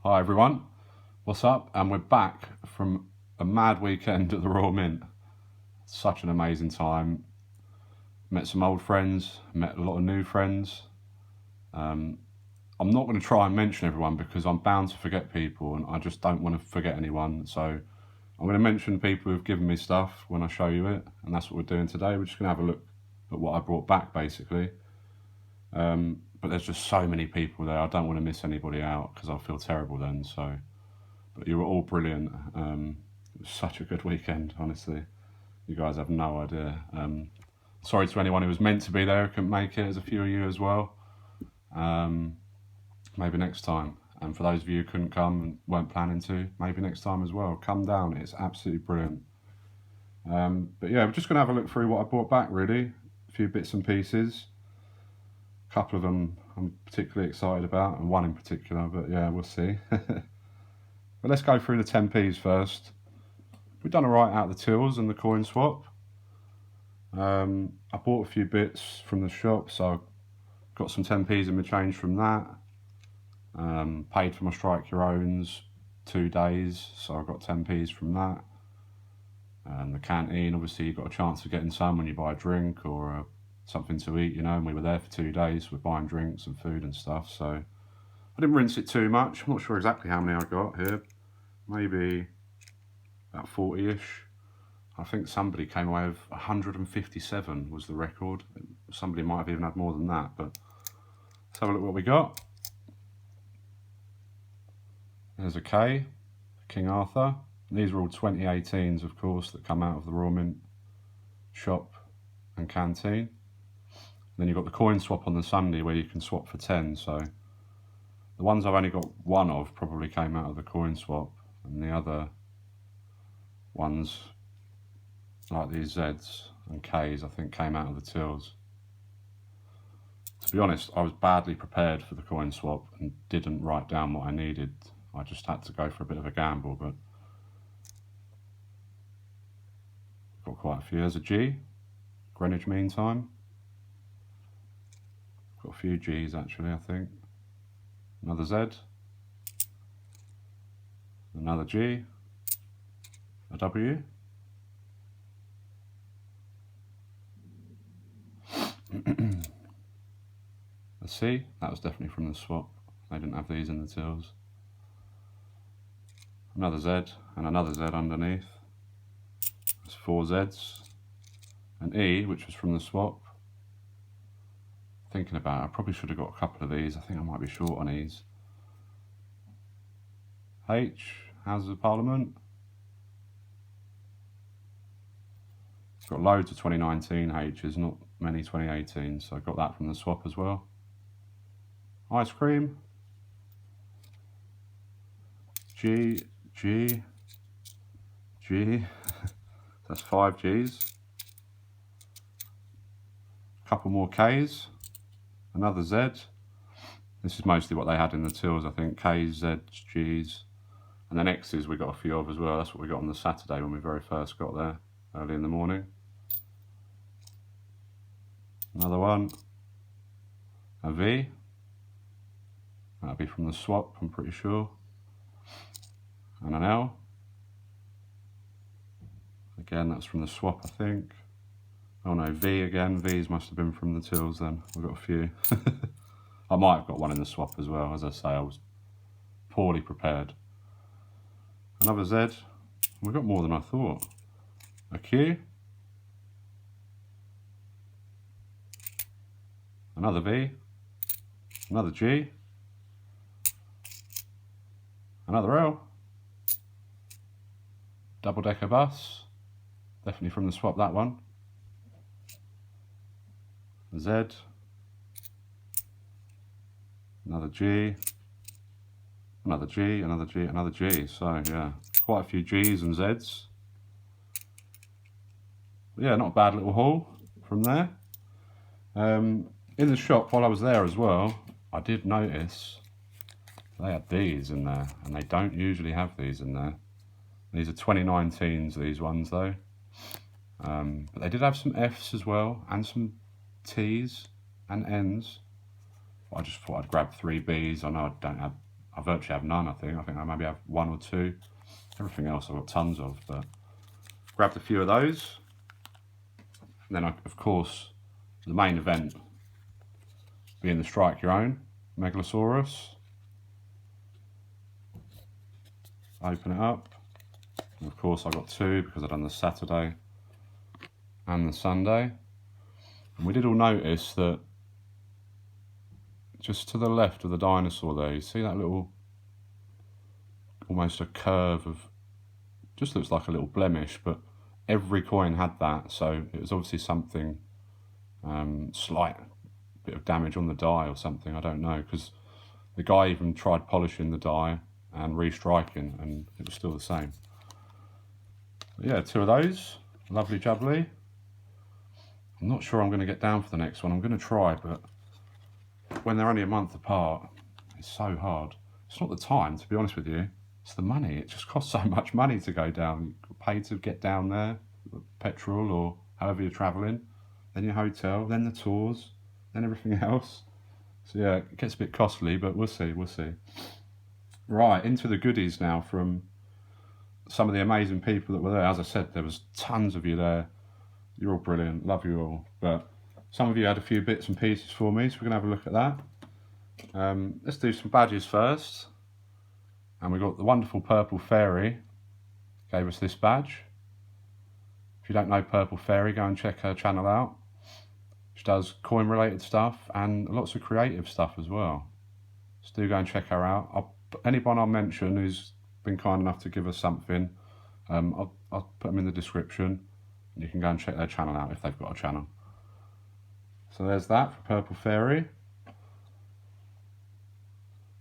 Hi everyone, what's up? And we're back from a mad weekend at the Royal Mint. Such an amazing time. Met some old friends, met a lot of new friends. I'm not going to try and mention everyone because I'm bound to forget people and I just don't want to forget anyone. So I'm going to mention people who've given me stuff when I show you it, and that's what we're doing today. We're just going to have a look at what I brought back basically. But there's just so many people there. I don't want to miss anybody out because I'll feel terrible then. But you were all brilliant. It was such a good weekend, honestly. You guys have no idea. Sorry to anyone who was meant to be there who couldn't make it. There's a few of you as well. Maybe next time. And for those of you who couldn't come and weren't planning to, maybe next time as well. Come down. It's absolutely brilliant. But yeah, we're just going to have a look through what I brought back, really. A few bits and pieces. A couple of them I'm particularly excited about, and one in particular, but yeah, we'll see. But let's go through the 10p's first. We've done alright out of the tills and the coin swap. I bought a few bits from the shop, so I got some 10p's in my change from that. Paid for my Strike Your Owns 2 days, so I got 10p's from that. And the canteen, obviously you got a chance of getting some when you buy a drink or something to eat, you know, and we were there for 2 days, we're buying drinks and food and stuff, so I didn't rinse it too much. I'm not sure exactly how many I got here, maybe about 40-ish. I think somebody came away with 157 was the record. Somebody might have even had more than that, but let's have a look what we got. There's a K, King Arthur. And these are all 2018s, of course, that come out of the Royal Mint shop and canteen. Then you've got the coin swap on the Sunday where you can swap for 10. So the ones I've only got one of probably came out of the coin swap, and the other ones, like these Zs and Ks, I think came out of the tills. To be honest, I was badly prepared for the coin swap and didn't write down what I needed. I just had to go for a bit of a gamble, but got quite a few. There's a G, Greenwich Mean Time. Got a few G's actually, I think. Another Z. Another G. A W. A C. That was definitely from the swap. They didn't have these in the tills. Another Z and another Z underneath. That's 4 Zs. An E, which was from the swap. Thinking about it, I probably should have got a couple of these. I think I might be short on E's. H, Houses of Parliament. It's got loads of 2019 H's, not many 2018, so I got that from the swap as well. Ice cream. G, G, G. That's 5 G's. A couple more K's. Another Z. This is mostly what they had in the tills, I think. K's, Z's, G's. And then X's we got a few of as well. That's what we got on the Saturday when we very first got there, early in the morning. Another one. A V. That'll be from the swap, I'm pretty sure. And an L. Again, that's from the swap, I think. Oh no, V again. V's must have been from the tills then. We've got a few. I might have got one in the swap as well. As I say, I was poorly prepared. Another Z. We've got more than I thought. A Q. Another V. Another G. Another L. Double-decker bus. Definitely from the swap, that one. Z, another G, another G, another G, another G. So yeah, quite a few G's and Z's. But yeah, not a bad little haul from there. In the shop while I was there as well, I did notice they had these in there, and they don't usually have these in there. These are 2019s, these ones though. But they did have some F's as well, and some T's and N's. I just thought I'd grab 3 B's. I know I don't have I virtually have none, I think. I think I maybe have one or two. Everything else I've got tons of, but grabbed a few of those. And then, of course, the main event being the Strike Your Own Megalosaurus. Open it up. And of course, I got two because I've done the Saturday and the Sunday. And we did all notice that just to the left of the dinosaur there, you see that little, almost a curve of, just looks like a little blemish, but every coin had that, so it was obviously something slight, bit of damage on the die or something, I don't know, because the guy even tried polishing the die and restriking and it was still the same. But yeah, two of those, lovely jubbly. I'm not sure I'm going to get down for the next one. I'm going to try, but when they're only a month apart, it's so hard. It's not the time, to be honest with you. It's the money. It just costs so much money to go down. You pay to get down there, petrol or however you're travelling, then your hotel, then the tours, then everything else. So yeah, it gets a bit costly, but we'll see, we'll see. Right, into the goodies now from some of the amazing people that were there. As I said, there was tons of you there. You're all brilliant, love you all. But some of you had a few bits and pieces for me, so we're going to have a look at that. Let's do some badges first. And we got the wonderful Purple Fairy, gave us this badge. If you don't know Purple Fairy, go and check her channel out. She does coin related stuff and lots of creative stuff as well. So do go and check her out. Anyone I'll mention who's been kind enough to give us something, I'll put them in the description. You can go and check their channel out if they've got a channel. So there's that for Purple Fairy.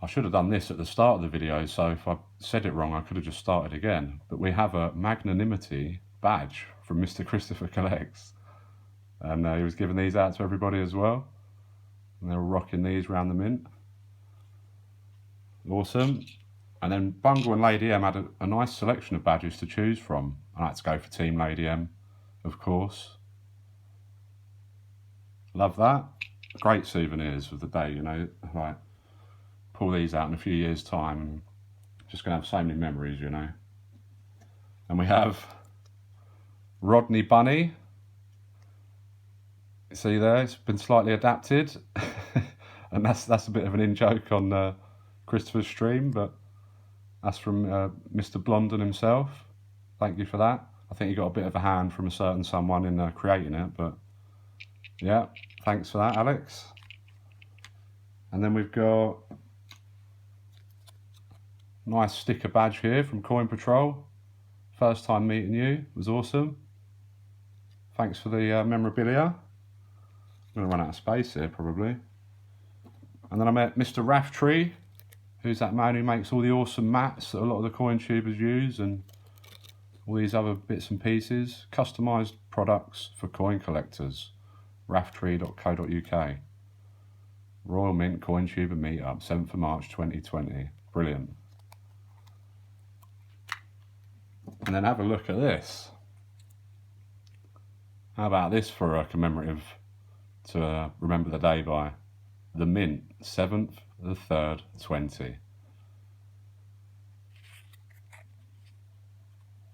I should have done this at the start of the video, so if I said it wrong, I could have just started again. But we have a magnanimity badge from Mr. Christopher Collects. And he was giving these out to everybody as well. And they were rocking these around the mint. Awesome. And then Bungle and Lady M had a nice selection of badges to choose from. I had to go for Team Lady M, of course. Love that. Great souvenirs of the day, you know. Like, pull these out in a few years' time. Just going to have so many memories, you know. And we have Rodney Bunny. See there, it's been slightly adapted. And that's a bit of an in-joke on Christopher's stream, but that's from Mr. Blondon himself. Thank you for that. I think he got a bit of a hand from a certain someone in creating it, but yeah, thanks for that, Alex. And then we've got a nice sticker badge here from Coin Patrol. First time meeting you, it was awesome. Thanks for the memorabilia. I'm going to run out of space here, probably. And then I met Mr. Raftree, who's that man who makes all the awesome mats that a lot of the coin tubers use and all these other bits and pieces. Customised products for coin collectors. Raftree.co.uk. Royal Mint Coin Tuber Meetup, 7th of March 2020. Brilliant. And then have a look at this. How about this for a commemorative to remember the day by? The Mint, 7th of the 3rd, 20.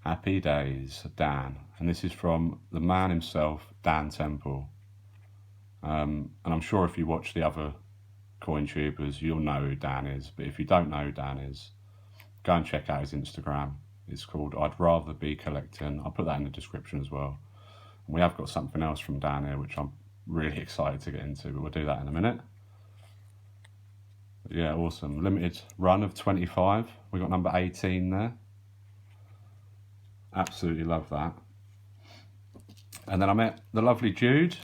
Happy days, Dan. And this is from the man himself, Dan Temple. And I'm sure if you watch the other coin tubers, you'll know who Dan is. But if you don't know who Dan is, go and check out his Instagram. It's called I'd Rather Be Collecting. I'll put that in the description as well. And we have got something else from Dan here, which I'm really excited to get into, but we'll do that in a minute. But yeah, awesome. Limited run of 25. We got number 18 there. Absolutely love that. And then I met the lovely Jude,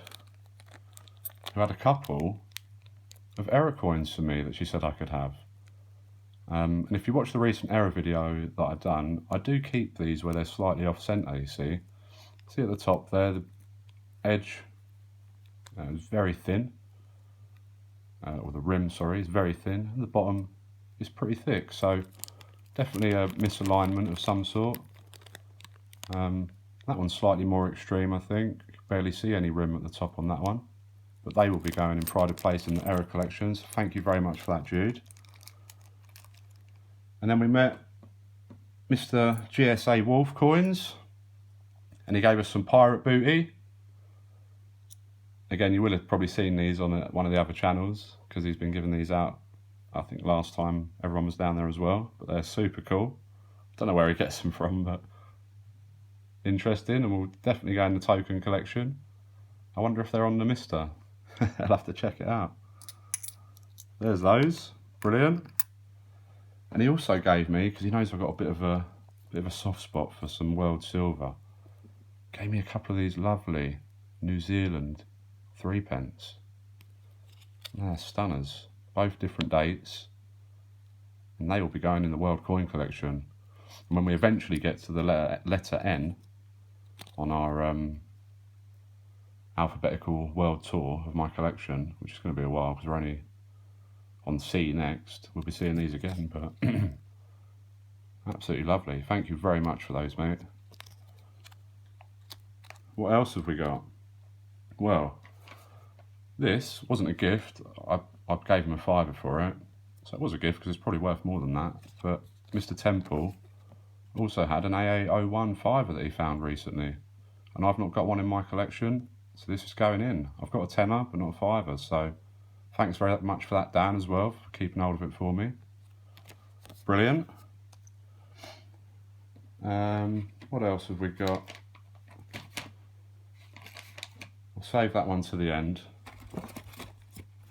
who had a couple of error coins for me that she said I could have. And if you watch the recent error video that I've done, I do keep these where they're slightly off centre, you see. See at the top there, the edge is very thin. Or the rim, sorry, is very thin. And the bottom is pretty thick, so definitely a misalignment of some sort. That one's slightly more extreme, I think. You can barely see any rim at the top on that one. But they will be going in pride of place in the error collections. Thank you very much for that, Jude. And then we met Mr. GSA Wolf Coins, and he gave us some pirate booty. Again, you will have probably seen these on one of the other channels, because he's been giving these out, I think last time everyone was down there as well, but they're super cool. Don't know where he gets them from, but interesting, and we'll definitely go in the token collection. I wonder if they're on the Mister. I'll have to check it out. There's those, brilliant. And he also gave me, because he knows I've got a bit of a soft spot for some world silver, gave me a couple of these lovely New Zealand 3p. They're stunners, both different dates, and they will be going in the world coin collection. And when we eventually get to the letter N on our alphabetical world tour of my collection, which is going to be a while because we're only on C next, we'll be seeing these again, but absolutely lovely. Thank you very much for those, mate. What else have we got? Well, this wasn't a gift. I gave him a £5 for it, so it was a gift because it's probably worth more than that. But Mr. Temple also had an AA01 5 that he found recently, and I've not got one in my collection, so this is going in. I've got a tenner but not a £5, so thanks very much for that, Dan, as well, for keeping hold of it for me. Brilliant. What else have we got? I'll save that one to the end.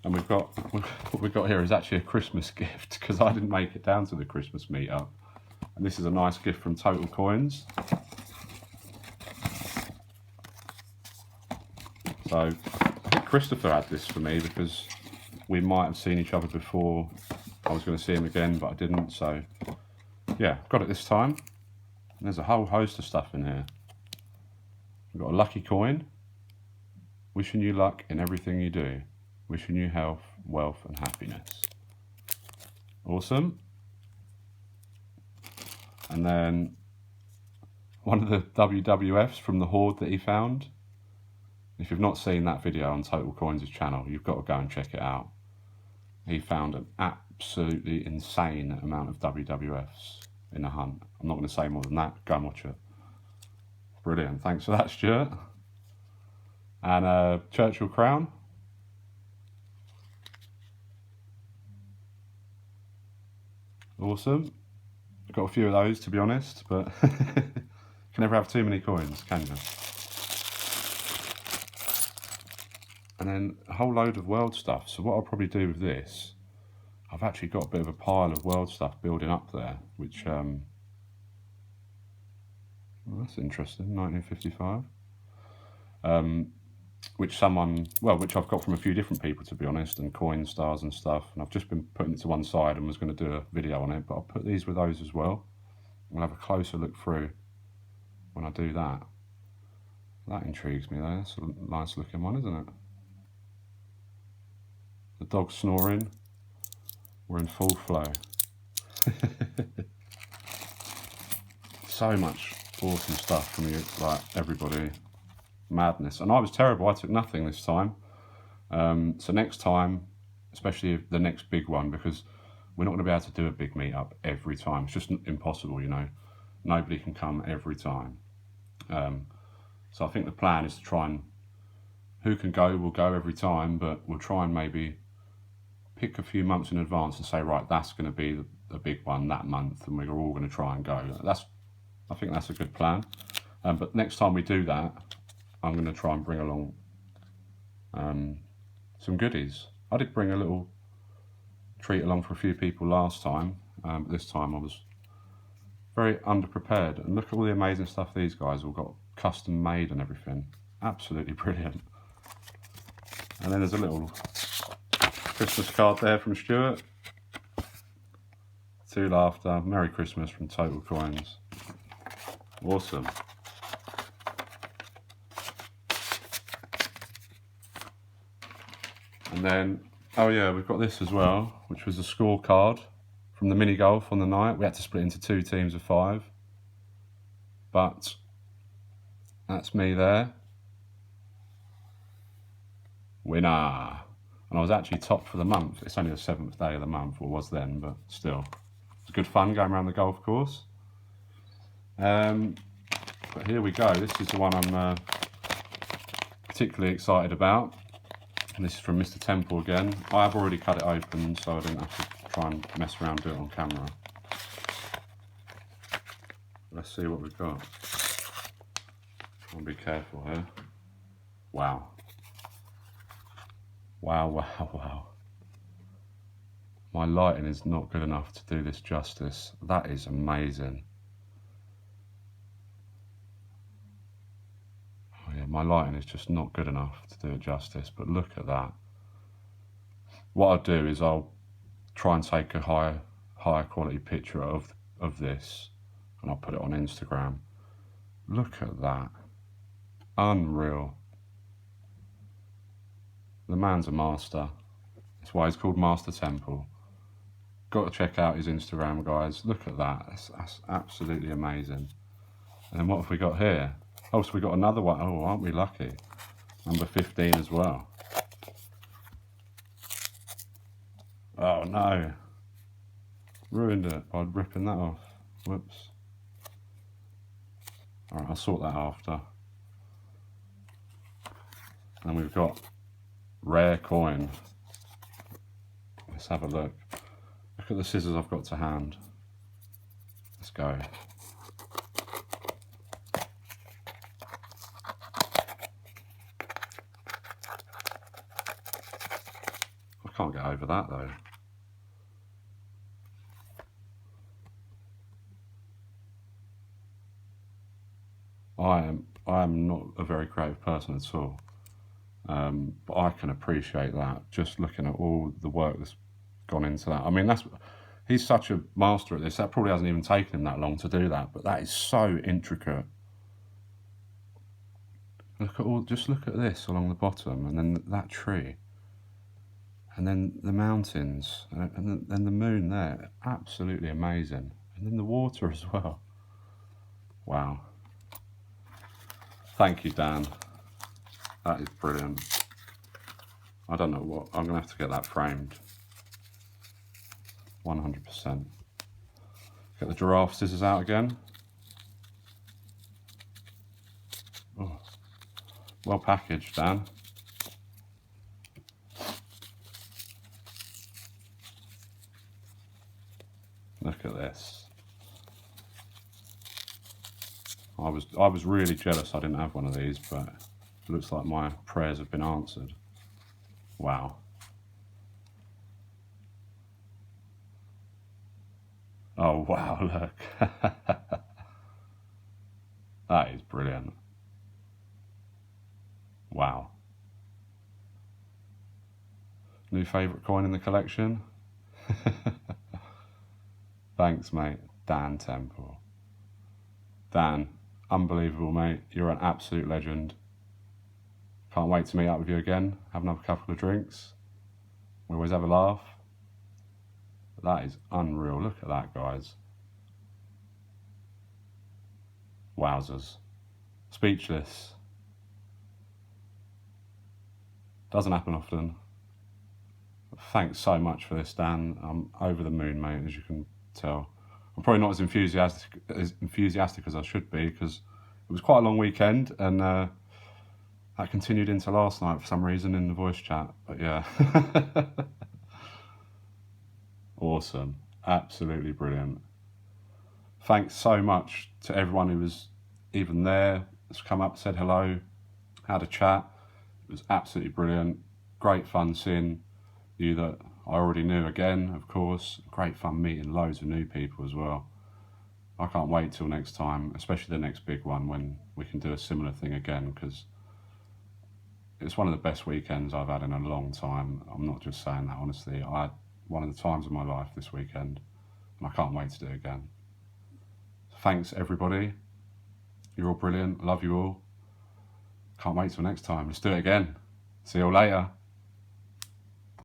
And what we've got here is actually a Christmas gift, because I didn't make it down to the Christmas meetup. And this is a nice gift from Total Coins. So I think Christopher had this for me because we might have seen each other before. I was going to see him again, but I didn't. So yeah, got it this time. And there's a whole host of stuff in here. We've got a lucky coin. Wishing you luck in everything you do. Wishing you health, wealth and happiness. Awesome. And then one of the WWFs from the Horde that he found. If you've not seen that video on Total Coins' channel, you've got to go and check it out. He found an absolutely insane amount of WWFs in a hunt. I'm not going to say more than that. Go and watch it. Brilliant. Thanks for that, Stuart. And a Churchill crown. Awesome. I've got a few of those, to be honest, but can never have too many coins, can you? And then a whole load of world stuff. So what I'll probably do with this, I've actually got a bit of a pile of world stuff building up there, which, well, that's interesting, 1955. Which I've got from a few different people, to be honest, and coin stars and stuff. And I've just been putting it to one side and was going to do a video on it, but I'll put these with those as well. We'll have a closer look through when I do that. That intrigues me though. That's a nice looking one, isn't it? The dog snoring. We're in full flow. So much awesome stuff from you, like everybody. Madness. And I was terrible. I took nothing this time. So next time, especially the next big one, because we're not going to be able to do a big meetup every time. It's just impossible, you know. Nobody can come every time. So I think the plan is to try and, who can go will go every time, but we'll try and maybe pick a few months in advance and say, right, that's going to be the big one that month, and we're all going to try and go. I think that's a good plan. But next time we do that, I'm going to try and bring along some goodies. I did bring a little treat along for a few people last time, but this time I was very underprepared. And look at all the amazing stuff these guys all got custom made and everything. Absolutely brilliant. And then there's a little Christmas card there from Stuart. To laughter. Merry Christmas from Total Coins. Awesome. And then, oh yeah, we've got this as well, which was a scorecard from the mini golf on the night. We had to split into 2 teams of 5. But that's me there. Winner. And I was actually top for the month. It's only the 7th day of the month, or was then, but still. It's good fun going around the golf course. But here we go. This is the one I'm particularly excited about. And this is from Mr. Temple again. I have already cut it open, so I didn't have to try and mess around and do it on camera. Let's see what we've got. Try and be careful here. Wow. Wow, wow, wow. My lighting is not good enough to do this justice. That is amazing. Oh yeah, my lighting is just not good enough to do it justice, but look at that. What I'll do is I'll try and take a higher quality picture of this, and I'll put it on Instagram. Look at that. Unreal. The man's a master. That's why he's called Master Temple. Got to check out his Instagram, guys. Look at that. That's absolutely amazing. And then what have we got here? Oh, so we got another one. Oh, aren't we lucky? Number 15 as well. Oh no. Ruined it by ripping that off. Whoops. Alright, I'll sort that after. And we've got rare coin. Let's have a look. Look at the scissors I've got to hand. Let's go. I can't get over that though. I am not a very creative person at all. But I can appreciate that, just looking at all the work that's gone into that. I mean, he's such a master at this. That probably hasn't even taken him that long to do that, but that is so intricate. Just look at this along the bottom, and then that tree, and then the mountains, and then the moon there. Absolutely amazing. And then the water as well. Wow. Thank you, Dan. That is brilliant. I don't know what, I'm gonna have to get that framed. 100%. Get the giraffe scissors out again. Oh, well packaged, Dan. Look at this. I was really jealous I didn't have one of these, but it looks like my prayers have been answered. Wow. Oh wow, look. That is brilliant. Wow. New favourite coin in the collection? Thanks, mate. Dan Temple. Dan, unbelievable, mate. You're an absolute legend. Can't wait to meet up with you again, have another couple of drinks. We always have a laugh. That is unreal. Look at that, guys. Wowzers. Speechless. Doesn't happen often. Thanks so much for this, Dan. I'm over the moon, mate, as you can tell. I'm probably not as enthusiastic as I should be, because it was quite a long weekend, and that continued into last night for some reason in the voice chat. But yeah. Awesome. Absolutely brilliant. Thanks so much to everyone who was even there, has come up, said hello, had a chat. It was absolutely brilliant. Great fun seeing you that I already knew again, of course. Great fun meeting loads of new people as well. I can't wait till next time, especially the next big one, when we can do a similar thing again, because it's one of the best weekends I've had in a long time. I'm not just saying that, honestly. I had one of the times of my life this weekend, and I can't wait to do it again. Thanks, everybody. You're all brilliant. Love you all. Can't wait till next time. Let's do it again. See you all later.